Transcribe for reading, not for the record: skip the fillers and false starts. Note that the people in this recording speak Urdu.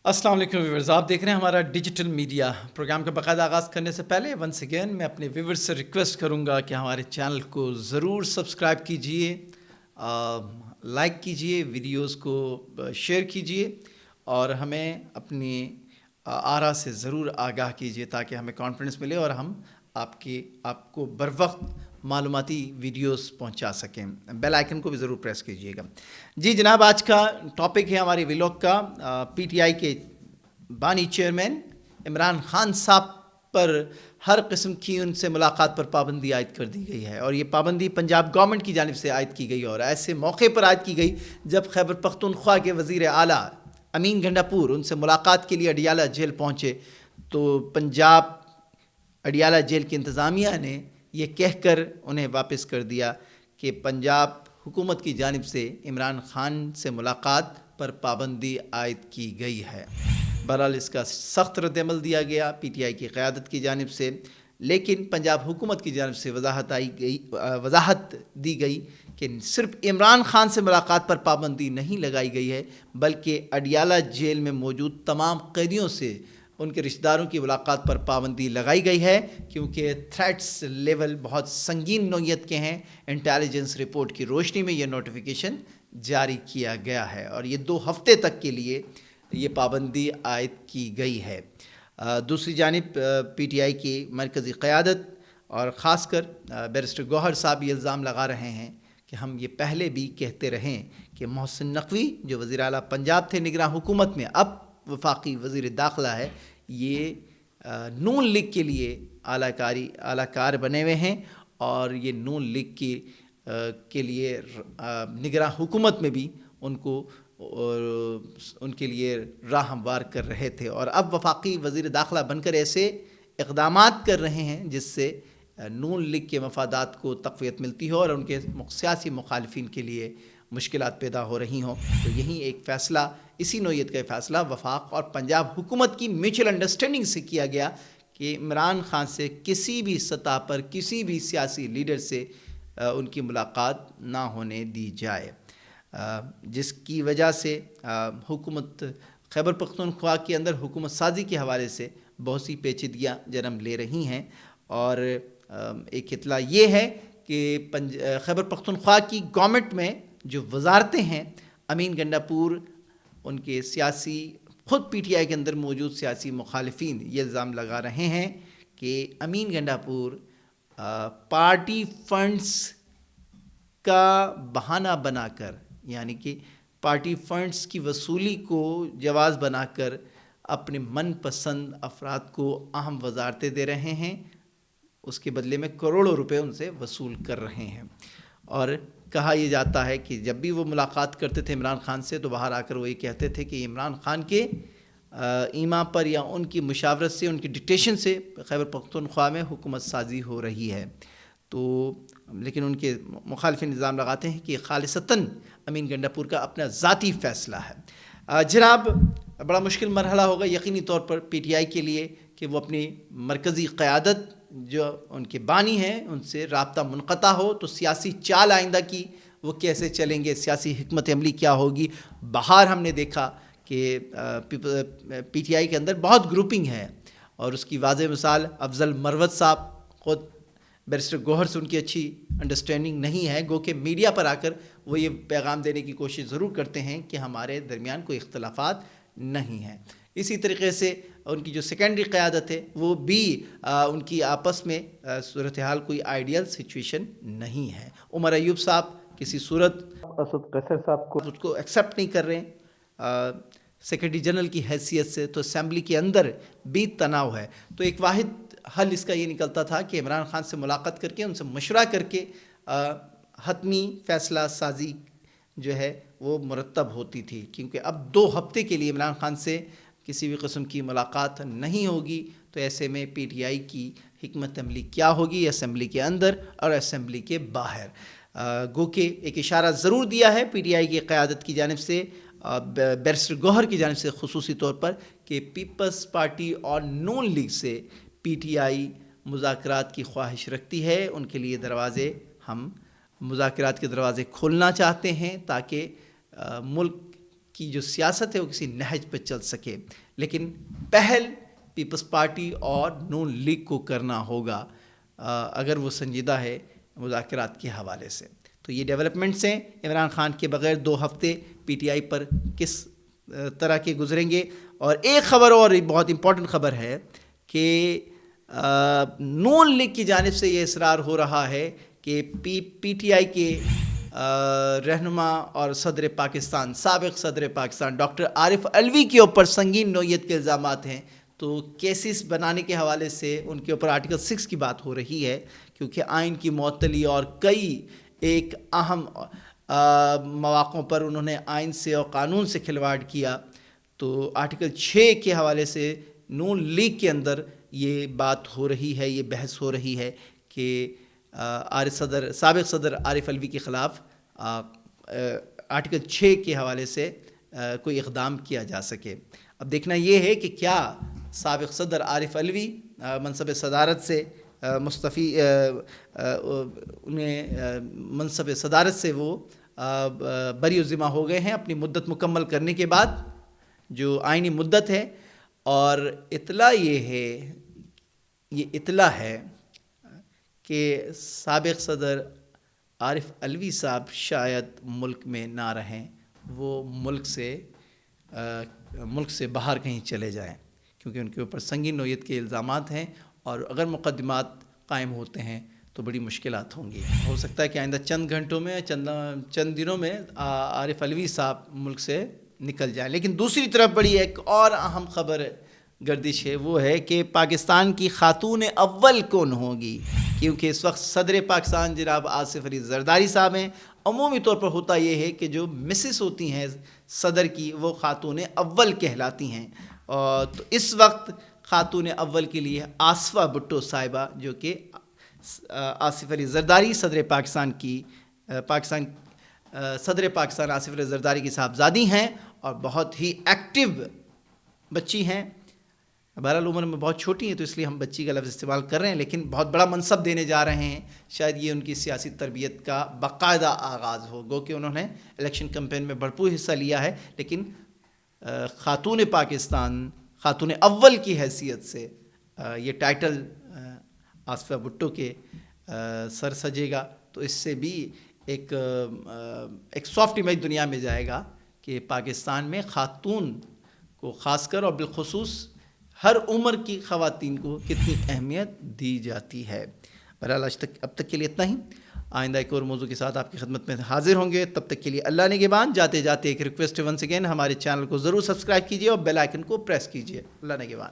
السلام علیکم ویورز، آپ دیکھ رہے ہیں ہمارا ڈیجیٹل میڈیا پروگرام کا باقاعدہ آغاز کرنے سے پہلے ونس اگین میں اپنے ویورز سے ریکویسٹ کروں گا کہ ہمارے چینل کو ضرور سبسکرائب کیجئے، لائک کیجئے، ویڈیوز کو شیئر کیجئے اور ہمیں اپنی آرا سے ضرور آگاہ کیجئے تاکہ ہمیں کانفیڈنس ملے اور ہم آپ کو بر وقت معلوماتی ویڈیوز پہنچا سکیں۔ بیل آئیکن کو بھی ضرور پریس کیجئے گا۔ جی جناب، آج کا ٹاپک ہے ہماری ویلوگ کا پی ٹی آئی کے بانی چیئرمین عمران خان صاحب پر ہر قسم کی ان سے ملاقات پر پابندی عائد کر دی گئی ہے، اور یہ پابندی پنجاب گورنمنٹ کی جانب سے عائد کی گئی اور ایسے موقع پر عائد کی گئی جب خیبر پختونخوا کے وزیر اعلیٰ امین گنڈا پور ان سے ملاقات کے لیے اڈیالہ جیل پہنچے تو پنجاب اڈیالہ جیل کی انتظامیہ نے یہ کہہ کر انہیں واپس کر دیا کہ پنجاب حکومت کی جانب سے عمران خان سے ملاقات پر پابندی عائد کی گئی ہے۔ بہرحال اس کا سخت رد عمل دیا گیا پی ٹی آئی کی قیادت کی جانب سے، لیکن پنجاب حکومت کی جانب سے وضاحت دی گئی کہ صرف عمران خان سے ملاقات پر پابندی نہیں لگائی گئی ہے بلکہ اڈیالہ جیل میں موجود تمام قیدیوں سے ان کے رشتہ داروں کی ملاقات پر پابندی لگائی گئی ہے، کیونکہ تھریٹس لیول بہت سنگین نوعیت کے ہیں۔ انٹیلیجنس رپورٹ کی روشنی میں یہ نوٹیفیکیشن جاری کیا گیا ہے اور یہ 2 ہفتے تک کے لیے یہ پابندی عائد کی گئی ہے۔ دوسری جانب پی ٹی آئی کی مرکزی قیادت اور خاص کر بیرسٹر گوہر صاحب یہ الزام لگا رہے ہیں کہ ہم یہ پہلے بھی کہتے رہیں کہ محسن نقوی جو وزیر اعلیٰ پنجاب تھے نگراں حکومت میں، اب وفاقی وزیر داخلہ ہے، یہ نون لیگ کے لیے اعلیٰ کار بنے ہوئے ہیں اور یہ نون لیگ کے لیے نگراں حکومت میں بھی ان کے لیے راہ ہموار کر رہے تھے، اور اب وفاقی وزیر داخلہ بن کر ایسے اقدامات کر رہے ہیں جس سے نون لیگ کے مفادات کو تقویت ملتی ہو اور ان کے سیاسی مخالفین کے لیے مشکلات پیدا ہو رہی ہوں۔ تو یہی ایک فیصلہ، اسی نوعیت کا فیصلہ وفاق اور پنجاب حکومت کی میوچل انڈرسٹینڈنگ سے کیا گیا کہ عمران خان سے کسی بھی سطح پر کسی بھی سیاسی لیڈر سے ان کی ملاقات نہ ہونے دی جائے، جس کی وجہ سے حکومت خیبر پختونخوا کے اندر حکومت سازی کے حوالے سے بہت سی پیچیدگیاں جنم لے رہی ہیں۔ اور ایک اطلاع یہ ہے کہ خیبر پختونخوا کی گورنمنٹ میں جو وزارتیں ہیں، امین گنڈا پور ان کے سیاسی خود پی ٹی آئی کے اندر موجود سیاسی مخالفین یہ الزام لگا رہے ہیں کہ امین گنڈا پور پارٹی فنڈز کا بہانہ بنا کر، یعنی کہ پارٹی فنڈز کی وصولی کو جواز بنا کر اپنے من پسند افراد کو اہم وزارتیں دے رہے ہیں، اس کے بدلے میں کروڑوں روپے ان سے وصول کر رہے ہیں۔ اور کہا یہ جاتا ہے کہ جب بھی وہ ملاقات کرتے تھے عمران خان سے تو باہر آ کر وہ یہ کہتے تھے کہ عمران خان کے ایما پر یا ان کی مشاورت سے، ان کی ڈکٹیشن سے خیبر پختونخوا میں حکومت سازی ہو رہی ہے۔ تو لیکن ان کے مخالفین الزام لگاتے ہیں کہ خالصتاً امین گنڈا پور کا اپنا ذاتی فیصلہ ہے۔ جناب، بڑا مشکل مرحلہ ہوگا یقینی طور پر پی ٹی آئی کے لیے کہ وہ اپنی مرکزی قیادت جو ان کے بانی ہیں ان سے رابطہ منقطع ہو، تو سیاسی چال آئندہ کی وہ کیسے چلیں گے، سیاسی حکمت عملی کیا ہوگی۔ باہر ہم نے دیکھا کہ پی ٹی آئی کے اندر بہت گروپنگ ہے اور اس کی واضح مثال افضل مروت صاحب، خود بیرسٹر گوہر سے ان کی اچھی انڈرسٹینڈنگ نہیں ہے، گو کہ میڈیا پر آ کر وہ یہ پیغام دینے کی کوشش ضرور کرتے ہیں کہ ہمارے درمیان کوئی اختلافات نہیں ہیں۔ اسی طریقے سے ان کی جو سیکنڈری قیادت ہے وہ بھی ان کی آپس میں صورتحال کوئی آئیڈیل سچویشن نہیں ہے۔ عمر ایوب صاحب کسی صورت اسد قیصر صاحب کو اس کو ایکسیپٹ نہیں کر رہے سیکرٹری جنرل کی حیثیت سے، تو اسمبلی کے اندر بھی تناؤ ہے۔ تو ایک واحد حل اس کا یہ نکلتا تھا کہ عمران خان سے ملاقات کر کے ان سے مشورہ کر کے حتمی فیصلہ سازی جو ہے وہ مرتب ہوتی تھی، کیونکہ اب 2 ہفتے کے لیے عمران خان سے کسی بھی قسم کی ملاقات نہیں ہوگی، تو ایسے میں پی ٹی آئی کی حکمت عملی کیا ہوگی اسمبلی کے اندر اور اسمبلی کے باہر۔ گو کہ ایک اشارہ ضرور دیا ہے پی ٹی آئی کی قیادت کی جانب سے، بیرسٹر گوہر کی جانب سے خصوصی طور پر، کہ پیپلز پارٹی اور نون لیگ سے پی ٹی آئی مذاکرات کی خواہش رکھتی ہے، ان کے لیے ہم مذاکرات کے دروازے کھولنا چاہتے ہیں تاکہ ملک کی جو سیاست ہے وہ کسی نہج پہ چل سکے. لیکن پہل پیپلز پارٹی اور نون لیگ کو کرنا ہوگا اگر وہ سنجیدہ ہے مذاکرات کے حوالے سے. تو یہ ڈیولپمنٹس ہیں. عمران خان کے بغیر 2 ہفتے پی ٹی آئی پر کس طرح کے گزریں گے. اور ایک خبر اور بہت امپورٹنٹ خبر ہے کہ نون لیگ کی جانب سے یہ اصرار ہو رہا ہے کہ پی ٹی آئی کے رہنما اور صدر پاکستان سابق صدر پاکستان ڈاکٹر عارف علوی کے اوپر سنگین نوعیت کے الزامات ہیں. تو کیسز بنانے کے حوالے سے ان کے اوپر آرٹیکل 6 کی بات ہو رہی ہے کیونکہ آئین کی معطلی اور کئی ایک اہم مواقعوں پر انہوں نے آئین سے اور قانون سے کھلواڑ کیا. تو آرٹیکل 6 کے حوالے سے نون لیگ کے اندر یہ بات ہو رہی ہے, یہ بحث ہو رہی ہے کہ سابق صدر عارف علوی کے خلاف آرٹیکل 6 کے حوالے سے کوئی اقدام کیا جا سکے. اب دیکھنا یہ ہے کہ کیا سابق صدر عارف علوی منصب صدارت سے منصب صدارت سے وہ بری و ذمہ ہو گئے ہیں اپنی مدت مکمل کرنے کے بعد جو آئینی مدت ہے. اور یہ اطلاع ہے کہ سابق صدر عارف علوی صاحب شاید ملک میں نہ رہیں, وہ ملک سے باہر کہیں چلے جائیں کیونکہ ان کے اوپر سنگین نوعیت کے الزامات ہیں اور اگر مقدمات قائم ہوتے ہیں تو بڑی مشکلات ہوں گی. ہو سکتا ہے کہ آئندہ چند گھنٹوں میں چند دنوں میں عارف علوی صاحب ملک سے نکل جائیں. لیکن دوسری طرف بڑی ایک اور اہم خبر گردش ہے, وہ ہے کہ پاکستان کی خاتون اول کون ہوگی, کیونکہ اس وقت صدر پاکستان جناب آصف علی زرداری صاحب ہیں. عمومی طور پر ہوتا یہ ہے کہ جو مسز ہوتی ہیں صدر کی وہ خاتون اول کہلاتی ہیں. تو اس وقت خاتون اول کے لیے آصفہ بھٹو صاحبہ جو کہ آصف علی زرداری صدر پاکستان آصف علی زرداری کی صاحبزادی ہیں اور بہت ہی ایکٹیو بچی ہیں. بہرحال عمر میں بہت چھوٹی ہیں تو اس لیے ہم بچی کا لفظ استعمال کر رہے ہیں, لیکن بہت بڑا منصب دینے جا رہے ہیں. شاید یہ ان کی سیاسی تربیت کا باقاعدہ آغاز ہو, گو کہ انہوں نے الیکشن کمپین میں بھرپور حصہ لیا ہے, لیکن خاتون پاکستان خاتون اول کی حیثیت سے یہ ٹائٹل آصفہ بھٹو کے سر سجے گا. تو اس سے بھی ایک سافٹ امیج دنیا میں جائے گا کہ پاکستان میں خاتون کو خاص کر اور بالخصوص ہر عمر کی خواتین کو کتنی اہمیت دی جاتی ہے. بہرحال اب تک کے لیے اتنا ہی. آئندہ ایک اور موضوع کے ساتھ آپ کی خدمت میں حاضر ہوں گے. تب تک کے لیے اللہ نگہبان. جاتے جاتے ایک ریکویسٹ ونس اگین, ہمارے چینل کو ضرور سبسکرائب کیجیے اور بیل آئیکن کو پریس کیجیے. اللہ نگہبان.